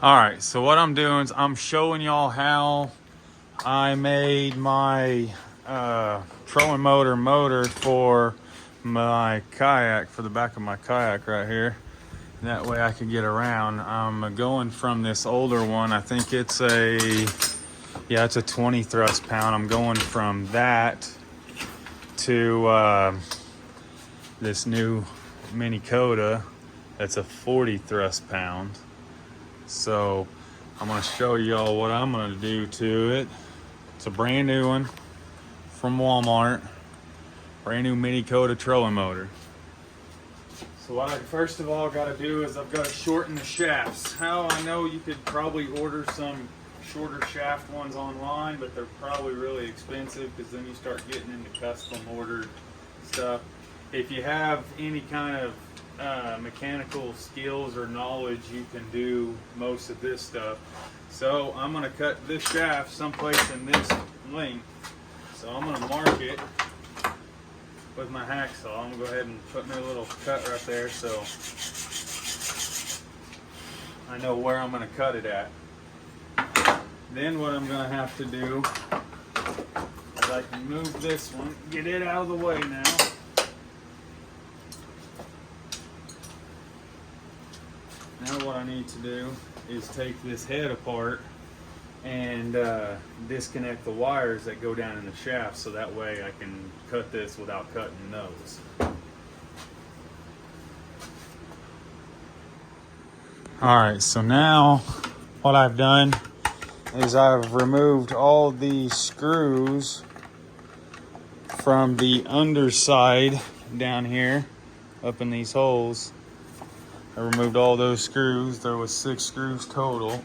All right, so what I'm doing is I'm showing y'all how I made my trolling motor for my kayak, for the back of my kayak right here. That way I can get around. I'm going from this older one. I think it's it's a 20 thrust pound. I'm going from that to this new Mini Coda that's a 40 thrust pound. So I'm gonna show y'all what I'm gonna do to it. It's a brand new one from Walmart. Brand new Mini Coda trolling motor. So what I first of all gotta do is I've gotta shorten the shafts. How I know you could probably order some shorter shaft ones online, but they're probably really expensive because then you start getting into custom ordered stuff. If you have any kind of mechanical skills or knowledge, you can do most of this stuff. So I'm going to cut this shaft someplace in this length. So I'm going to mark it with my hacksaw. I'm going to go ahead and put me a little cut right there so I know where I'm going to cut it at. Then what I'm going to have to do is I can move this one, get it out of the way now. Now what I need to do is take this head apart and disconnect the wires that go down in the shaft so that way I can cut this without cutting those. Alright, so now what I've done is I've removed all the screws from the underside down here up in these holes. I removed all those screws. There was 6 screws total.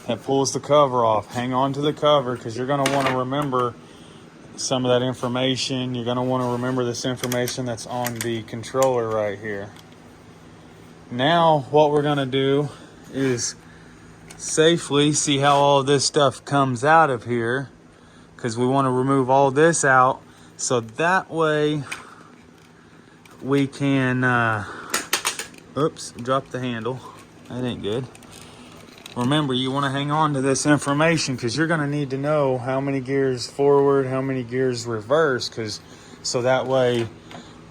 That pulls the cover off. Hang on to the cover because you're going to want to remember some of that information. You're going to want to remember this information that's on the controller right here. Now what we're going to do is safely see how all this stuff comes out of here, because we want to remove all this out so that way we can oops, dropped the handle. That ain't good. Remember, you want to hang on to this information because you're going to need to know how many gears forward, how many gears reverse, so that way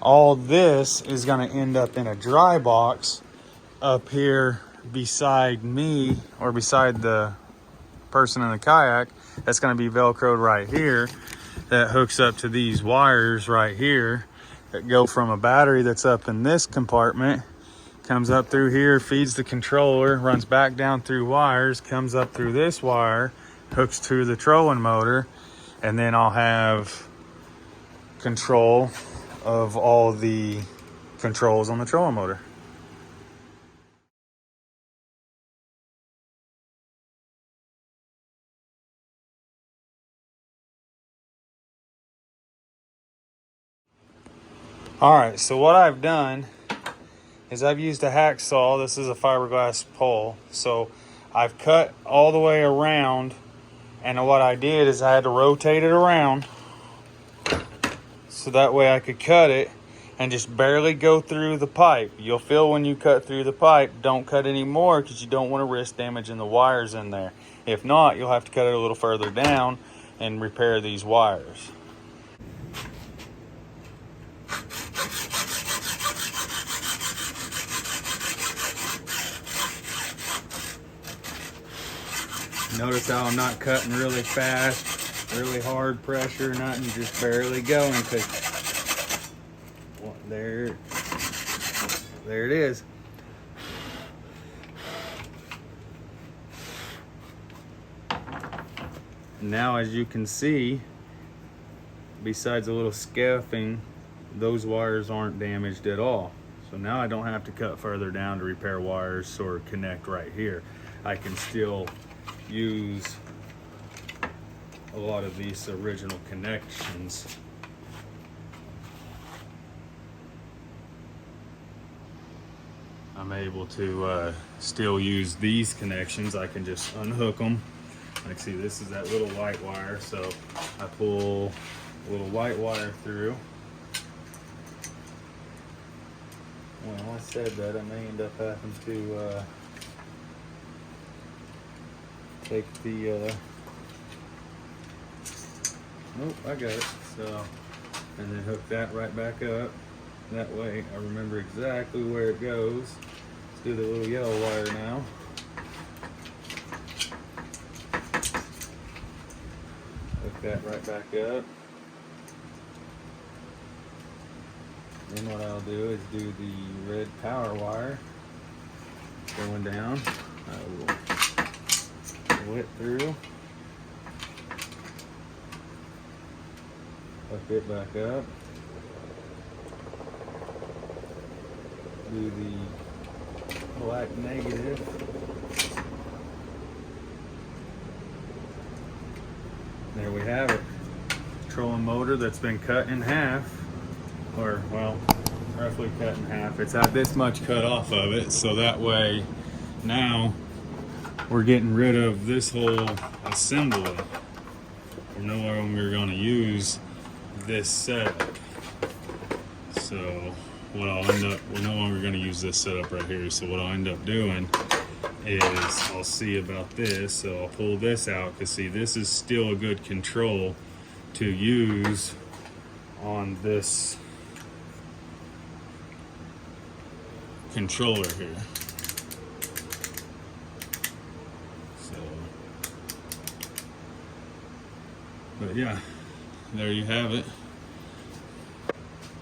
all this is going to end up in a dry box up here beside me or beside the person in the kayak. That's going to be velcroed right here. That hooks up to these wires right here that go from a battery that's up in this compartment, comes up through here, feeds the controller, runs back down through wires, comes up through this wire, hooks to the trolling motor, and then I'll have control of all the controls on the trolling motor. All right, so what I've done is I've used a hacksaw. This is a fiberglass pole. So I've cut all the way around, and what I did is I had to rotate it around so that way I could cut it and just barely go through the pipe. You'll feel when you cut through the pipe, don't cut any more because you don't want to risk damaging the wires in there. If not, you'll have to cut it a little further down and repair these wires. Notice how I'm not cutting really fast, really hard pressure, nothing, just barely going, because there it is. Now, as you can see, besides a little scuffing, those wires aren't damaged at all. So now I don't have to cut further down to repair wires or connect right here. I can still use a lot of these original connections. I'm able to still use these connections. I can just unhook them. Like, see, this is that little white wire, so I pull a little white wire through. Well, I said that I may end up having to take the, nope, I got it. So, and then hook that right back up. That way I remember exactly where it goes. Let's do the little yellow wire now. Hook that right back up. Then what I'll do is do the red power wire going down. I will pull it through. Hook it back up. Do the black negative. There we have it. Trolling motor that's been cut in half, or well, roughly cut in half. It's had this much cut off of it, so that way now we're getting rid of this whole assembly. We're no longer going to use this setup. So what I'll end up, we're no longer going to use this setup right here. So what I'll end up doing is I'll see about this. So I'll pull this out, because see, this is still a good control to use on this controller here. So, but yeah, there you have it.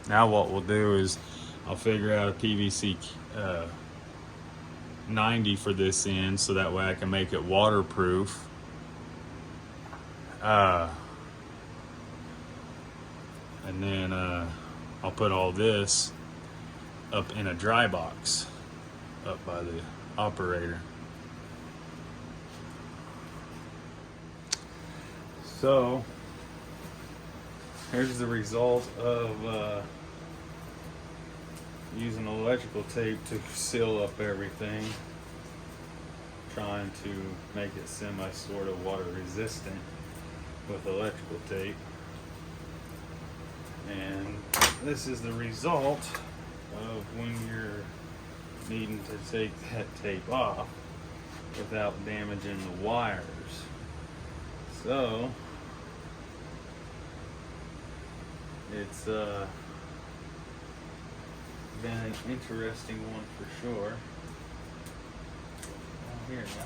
Now what we'll do is I'll figure out a PVC 90 for this end, so that way I can make it waterproof. And then I'll put all this up in a dry box up by the operator. So here's the result of using electrical tape to seal up everything, trying to make it semi sort of water resistant with electrical tape. And this is the result of when you're needing to take that tape off without damaging the wires. So it's been an interesting one for sure. Oh, here now.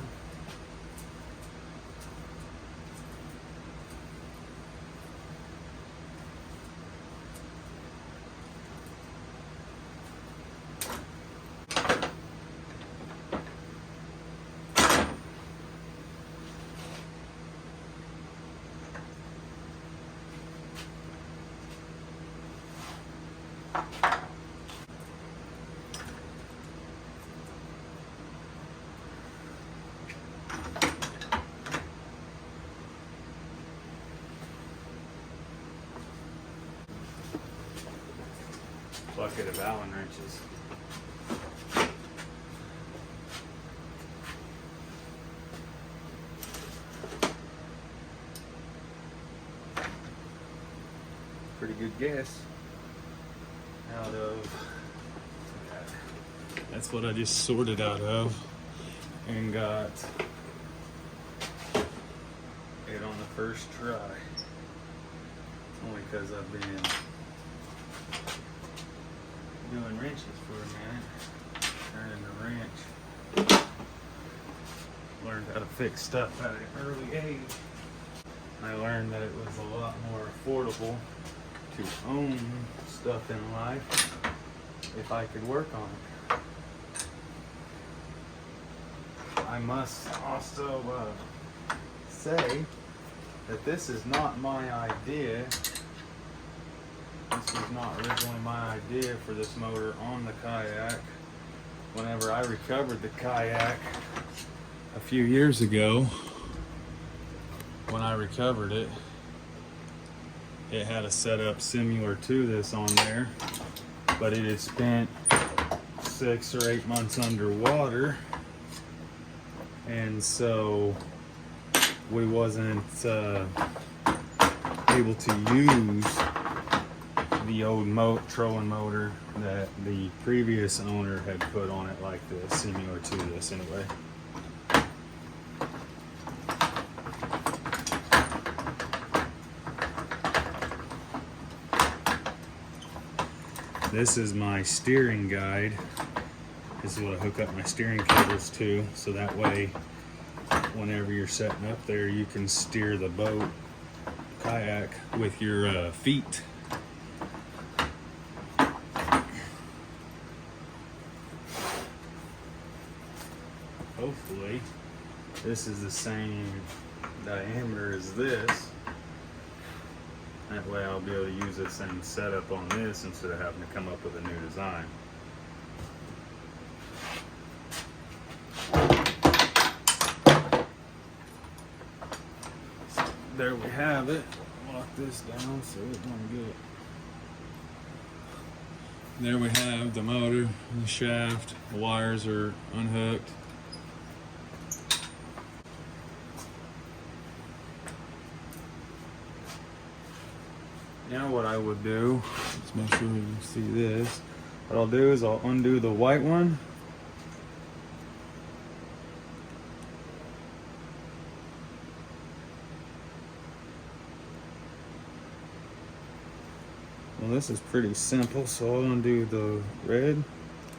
Bucket of Allen wrenches. Pretty good guess. Out of, that's what I just sorted out of and got it on the first try. Only because I've been doing wrenches for a minute, turning the wrench. Learned how to fix stuff at an early age. I learned that it was a lot more affordable to own stuff in life if I could work on it. I must also say that this is not my idea. This was not originally my idea for this motor on the Kayak. Whenever I recovered the Kayak a few years ago, when I recovered it, it had a setup similar to this on there, but it had spent 6 or 8 months underwater, and so we wasn't able to use the old trolling motor that the previous owner had put on it like this, similar to this anyway. This is my steering guide. This is what I hook up my steering cables to, so that way whenever you're setting up there, you can steer the boat, kayak, with your feet. Hopefully this is the same diameter as this. That way I'll be able to use the same setup on this instead of having to come up with a new design. There we have it. Lock this down so it won't get. There we have the motor, the shaft, the wires are unhooked. Now what I would do, let's make sure you can see this. What I'll do is I'll undo the white one. Well, this is pretty simple, so I'll undo the red,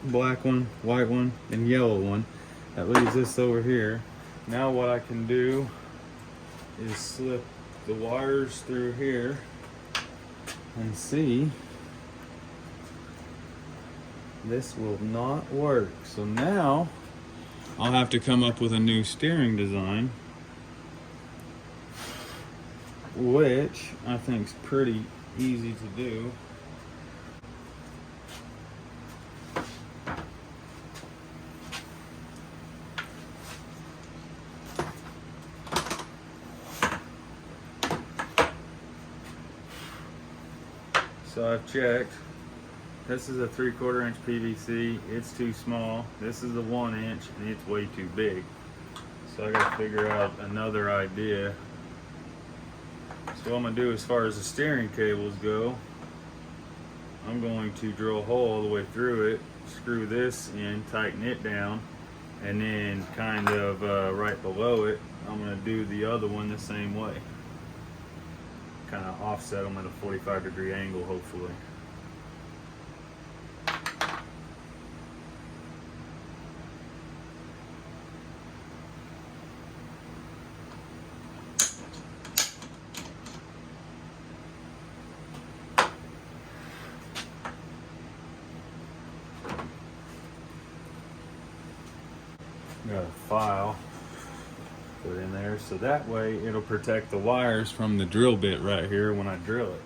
black one, white one, and yellow one. That leaves this over here. Now what I can do is slip the wires through here and see. This will not work. So now I'll have to come up with a new steering design, which I think is pretty easy to do. So I've checked. This is a 3/4 inch PVC. It's too small. This is a 1 inch and it's way too big. So I gotta figure out another idea. So what I'm gonna do as far as the steering cables go, I'm going to drill a hole all the way through it, screw this in, tighten it down, and then kind of right below it, I'm gonna do the other one the same way. Kind of offset them at a 45-degree angle, hopefully. Got a file put in there so that way it'll protect the wires from the drill bit right here when I drill it.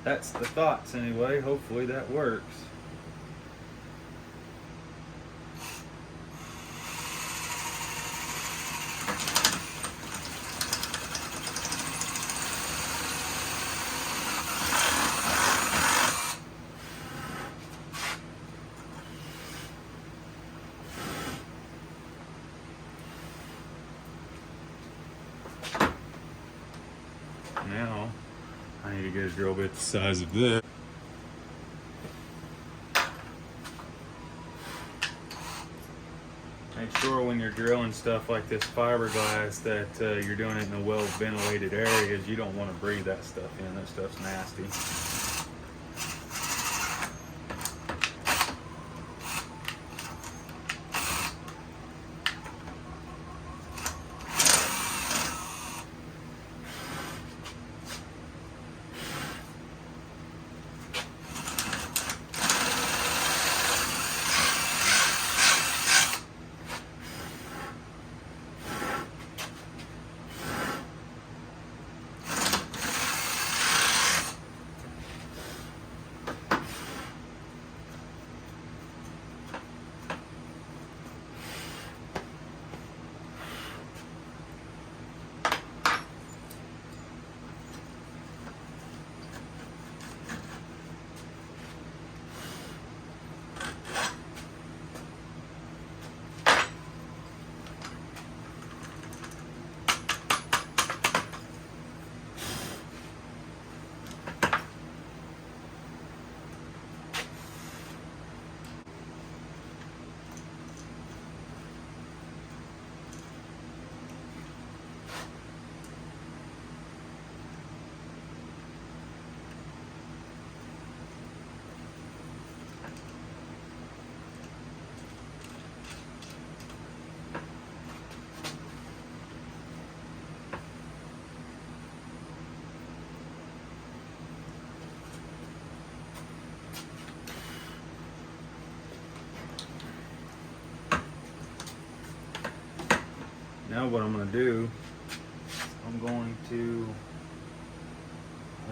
That's the thoughts anyway. Hopefully that works. Now, I need to get a drill bit the size of this. Make sure when you're drilling stuff like this fiberglass that you're doing it in a well-ventilated area, because you don't want to breathe that stuff in. That stuff's nasty. Now what I'm going to do, I'm going to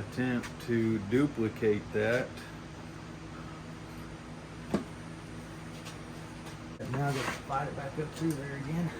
attempt to duplicate that. Now I'm going to slide it back up through there again.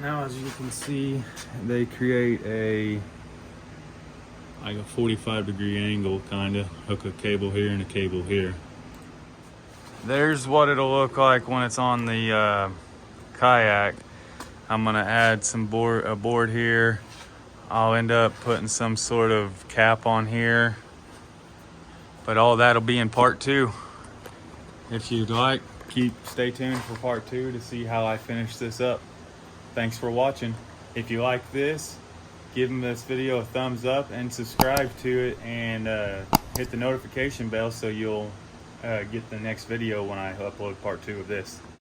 Now, as you can see, they create like a 45-degree angle, kind of. Hook a cable here and a cable here. There's what it'll look like when it's on the kayak. I'm gonna add some a board here. I'll end up putting some sort of cap on here, but all that'll be in part 2. If you'd like, stay tuned for part 2 to see how I finish this up. Thanks for watching. If you like this, give this video a thumbs up and subscribe to it, and hit the notification bell so you'll get the next video when I upload part 2 of this.